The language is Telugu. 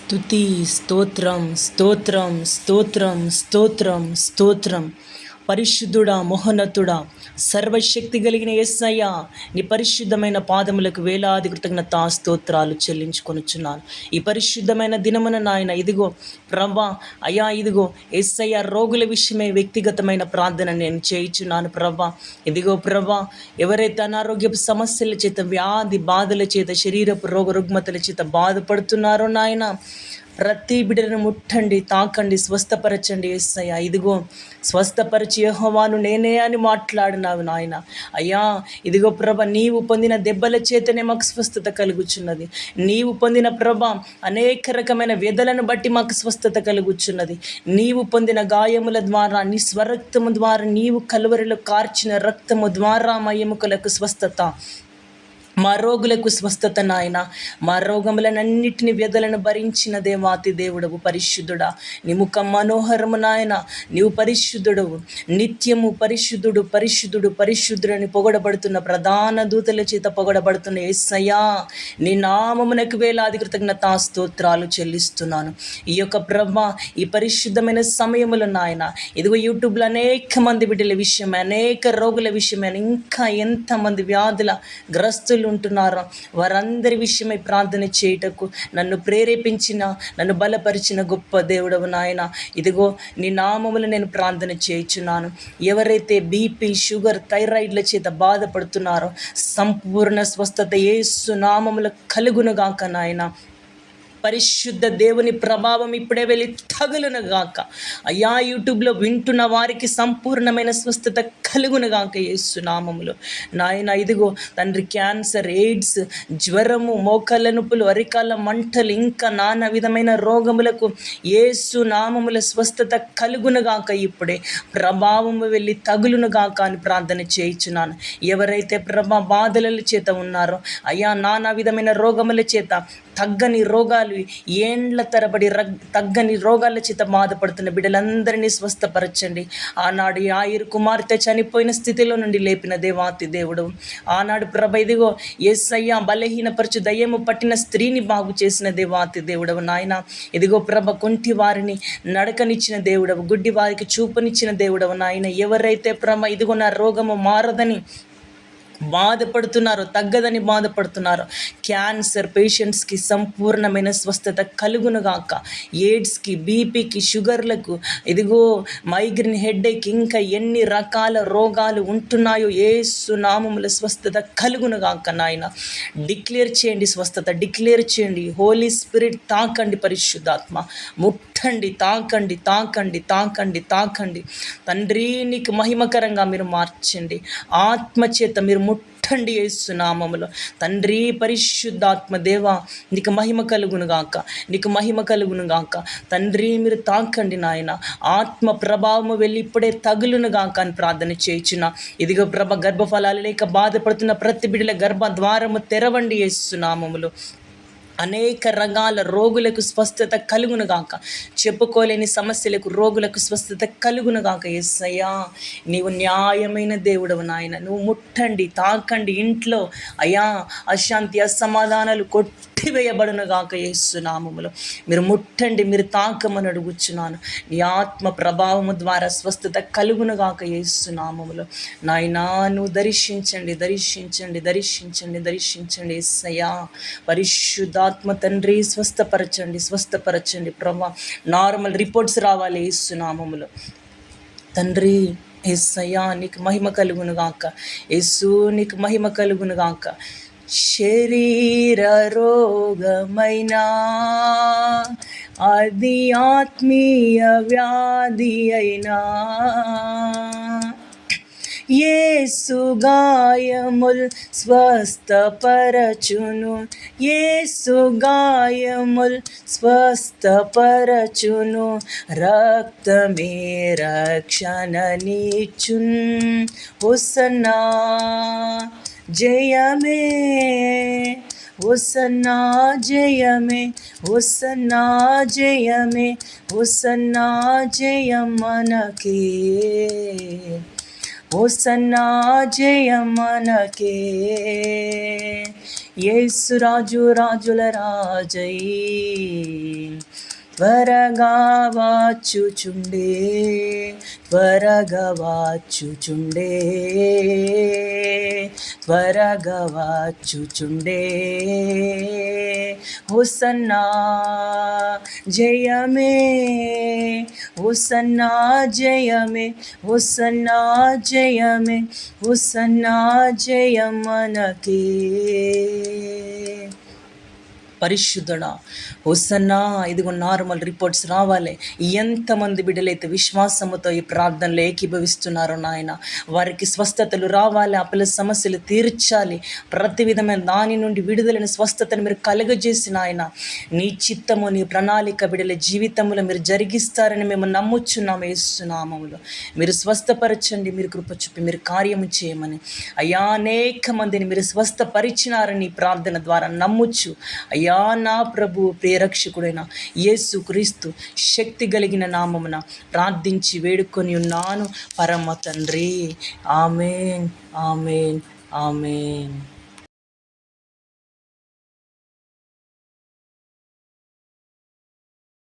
స్తుతి స్తోత్రం స్తోత్రం స్తోత్రం స్తోత్రం స్తోత్రం. పరిశుద్ధుడా, మోహనతుడా, సర్వశక్తి కలిగిన యేసయ్య, నీ పరిశుద్ధమైన పాదములకు వేలాది కృతజ్ఞతా స్తోత్రాలు చెల్లించుకొనుచున్నాను. ఈ పరిశుద్ధమైన దినమున నాయన, ఇదిగో ప్రభా, అయ్యా ఇదిగో యేసయ్య, రోగుల విషయమై వ్యక్తిగతమైన ప్రార్థన నేను చేయుచున్నాను ప్రభా. ఇదిగో ప్రభా, ఎవరైతే అనారోగ్యపు సమస్యల చేత, వ్యాధి బాధల చేత, శరీరపు రోగ రుగ్మతల చేత బాధపడుతున్నారో నాయన, ప్రతి బిడ్డను ముట్టండి, తాకండి, స్వస్థపరచండి యేసయ్య. ఇదిగో స్వస్థపరిచి యెహోవాను నేనే అని మాట్లాడినావు నాయన. అయ్యా ఇదిగో ప్రభ, నీవు పొందిన దెబ్బల చేతనే మాకు స్వస్థత కలుగుచున్నది. నీవు పొందిన ప్రభ అనేక రకమైన వ్యధలను బట్టి మాకు స్వస్థత కలుగుచున్నది. నీవు పొందిన గాయముల ద్వారా, నీ స్వరక్తము ద్వారా, నీవు కలువరిలో కార్చిన రక్తము ద్వారా మా ఎముకలకు స్వస్థత, మా రోగులకు స్వస్థత నాయన. మా రోగములనన్నిటిని వ్యధలను భరించిన దేవాతి దేవుడవు, పరిశుద్ధుడా. నీ ముఖం మనోహరము నాయన. నీవు పరిశుద్ధుడవు, నిత్యము పరిశుద్ధుడు పరిశుద్ధుడు పరిశుద్ధుడని పొగడబడుతున్న ప్రధాన దూతల చేత పొగడబడుతున్న యేసయ్యా, నీ నామమునకు వేలాది కృతజ్ఞతా స్తోత్రాలు చెల్లిస్తున్నాను. ఈ యొక్క బ్రహ్మ, ఈ పరిశుద్ధమైన సమయములు నాయన, ఇదిగో యూట్యూబ్లో అనేక మంది బిడ్డల విషయమే, అనేక రోగుల విషయమే, ఇంకా ఎంతమంది వ్యాధుల గ్రస్తులు ఉంటున్నారో వారందరి విషయమై ప్రార్థన చేయుటకు నన్ను ప్రేరేపించిన, నన్ను బలపరిచిన గొప్ప దేవుడవు నాయన. ఇదిగో నీ నామములు నేను ప్రార్థన చేయుచున్నాను. ఎవరైతే బీపీ, షుగర్, థైరాయిడ్ల చేత బాధపడుతున్నారో సంపూర్ణ స్వస్థత యేసు నామములు కలుగునుగాక నాయన. పరిశుద్ధ దేవుని ప్రభావం ఇప్పుడే వెళ్ళి తగులునుగాక. అయ్యా యూట్యూబ్లో వింటున్న వారికి సంపూర్ణమైన స్వస్థత కలుగునుగాక యేసు నామములో నాయన. ఇదిగో తండ్రి, క్యాన్సర్, ఎయిడ్స్, జ్వరము, మోకాళ్ళ నొప్పులు, అరికాళ్ళ మంటలు, ఇంకా నానా విధమైన రోగములకు యేసు నామముల స్వస్థత కలుగునుగాక. ఇప్పుడే ప్రభావము వెళ్ళి తగులునుగాక అని ప్రార్థన చేయించున్నాను. ఎవరైతే బాధల చేత ఉన్నారో అయ్యా, నానా విధమైన రోగముల చేత, తగ్గని రోగాలు, ఏండ్ల తరబడి తగ్గని రోగాల చేత బాధపడుతున్న బిడ్డలందరినీ స్వస్థపరచండి. ఆనాడు యాయిరు కుమార్తె చనిపోయిన స్థితిలో నుండి లేపిన దేవాతి దేవుడు. ఆనాడు ప్రభ ఇదిగో యేసయ్య, బలహీనపరచు దయ్యము పట్టిన స్త్రీని బాగు చేసిన దేవాతి దేవుడవు నాయన. ఇదిగో ప్రభ, కుంటి వారిని నడకనిచ్చిన దేవుడవు, గుడ్డి వారికి చూపునిచ్చిన దేవుడవు నాయన. ఎవరైతే ప్రభ ఇదిగో నా రోగము మారదని బాధపడుతున్నారో, తగ్గదని బాధపడుతున్నారో, క్యాన్సర్ పేషెంట్స్కి సంపూర్ణమైన స్వస్థత కలుగునుగాక. ఎయిడ్స్కి, బీపీకి, షుగర్లకు, ఇదిగో మైగ్రేన్, హెడ్ఏక్, ఇంకా ఎన్ని రకాల రోగాలు ఉంటున్నాయో యేసు నామముల స్వస్థత కలుగునుగాక నాయన. డిక్లేర్ చేయండి, స్వస్థత డిక్లేర్ చేయండి. హోలీ స్పిరిట్ తాకండి, పరిశుద్ధాత్మ ముట్టండి, తాకండి తాకండి తాకండి తాకండి. తండ్రి, నీకు మహిమకరంగా మీరు మార్చండి. ఆత్మచేత మీరు ముట్టండి యేసు నామములో. తండ్రి, పరిశుద్ధాత్మ దేవా, నీకు మహిమ కలుగునుగాక, నీకు మహిమ కలుగునుగాక. తండ్రి, మీరు తాకండి నాయన. ఆత్మ ప్రభావము వెళ్ళి ఇప్పుడే తగులునుగాక అని ప్రార్థన చేయుచున్నా. ఇదిగో ప్రభ, గర్భఫలాలు లేక బాధపడుతున్న ప్రతి బిడ్డల గర్భ ద్వారము తెరవండి యేసు నామములో. అనేక రకాల రోగులకు స్వస్థత కలుగునుగాక. చెప్పుకోలేని సమస్యలకు, రోగులకు స్వస్థత కలుగునుగాక. యేసయ్యా, నీవు న్యాయమైన దేవుడవు నాయన. నువ్వు ముట్టండి, తాకండి. ఇంట్లో అయ్యా అశాంతి, అసమాధానాలు కొట్టివేయబడునుగాక యేసు నామములో. మీరు ముట్టండి, మీరు తాకమని అడుగుచున్నాను. నీ ఆత్మ ప్రభావము ద్వారా స్వస్థత కలుగునుగాక యేసు నామములో. నాయనా, నువ్వు దర్శించండి, దర్శించండి, దర్శించండి, దర్శించండి యేసయ్యా. పరిశుద్ధ ఆత్మ తండ్రి, స్వస్థపరచండి, స్వస్థపరచండి ప్రభా. నార్మల్ రిపోర్ట్స్ రావాలి యేసు నామములో. తండ్రి యేసయ్యా, నీకు మహిమ కలుగునుగాక. యేసు, నీకు మహిమ కలుగునుగాక. శరీర రోగమైనా, అది ఆత్మీయ వ్యాధి అయినా, యేసు గాయముల్ స్వస్థపరచును, యేసు గాయముల్ స్వస్థపరచును, రక్తమే రక్షణనిచ్చున్. హోసన్నా జయమే, హోసన్నా జయమే, హోసన్నా జయమే, హోసన్నా జయం మనకే, హోసన్నా జయం మనకే. యేసు రాజు రాజుల రాజై త్వరగా వచ్చుచుండే, త్వరగా వచ్చుచుండే, త్వరగా వచ్చుచుండే. హోసన్నా జయమే, హోసన్నా జయమే, హోసన్నా జయమే, హోసన్నా జయం మనకే. పరిశుద్ధుడా హోసన్నా. ఇదిగో నార్మల్ రిపోర్ట్స్ రావాలి. ఎంతమంది బిడ్డలైతే విశ్వాసముతో ఈ ప్రార్థనలో ఏకీభవిస్తున్నారో నాయన, వారికి స్వస్థతలు రావాలి, అప్పుల సమస్యలు తీర్చాలి, ప్రతి విధమైన దాని నుండి విడుదలని స్వస్థతను మీరు కలుగజేసి నాయన, నీ చిత్తము నీ ప్రణాళిక బిడ్డల జీవితంలో మీరు జరిగిస్తారని మేము నమ్ముచున్నాము. యేసునామములో మీరు స్వస్థపరచండి, మీరు కృప చూపి మీరు కార్యము చేయమని అయ్యా, అనేక మందిని మీరు స్వస్థపరిచినారని ప్రార్థన ద్వారా నమ్ముచ్చు అయ్యా. నా ప్రభు ప్రియరక్షకుడైన యేసు క్రీస్తు శక్తి కలిగిన నామమున ప్రార్థించి వేడుకొని ఉన్నాను పరమ తండ్రి. ఆమేన్, ఆమేన్, ఆమేన్.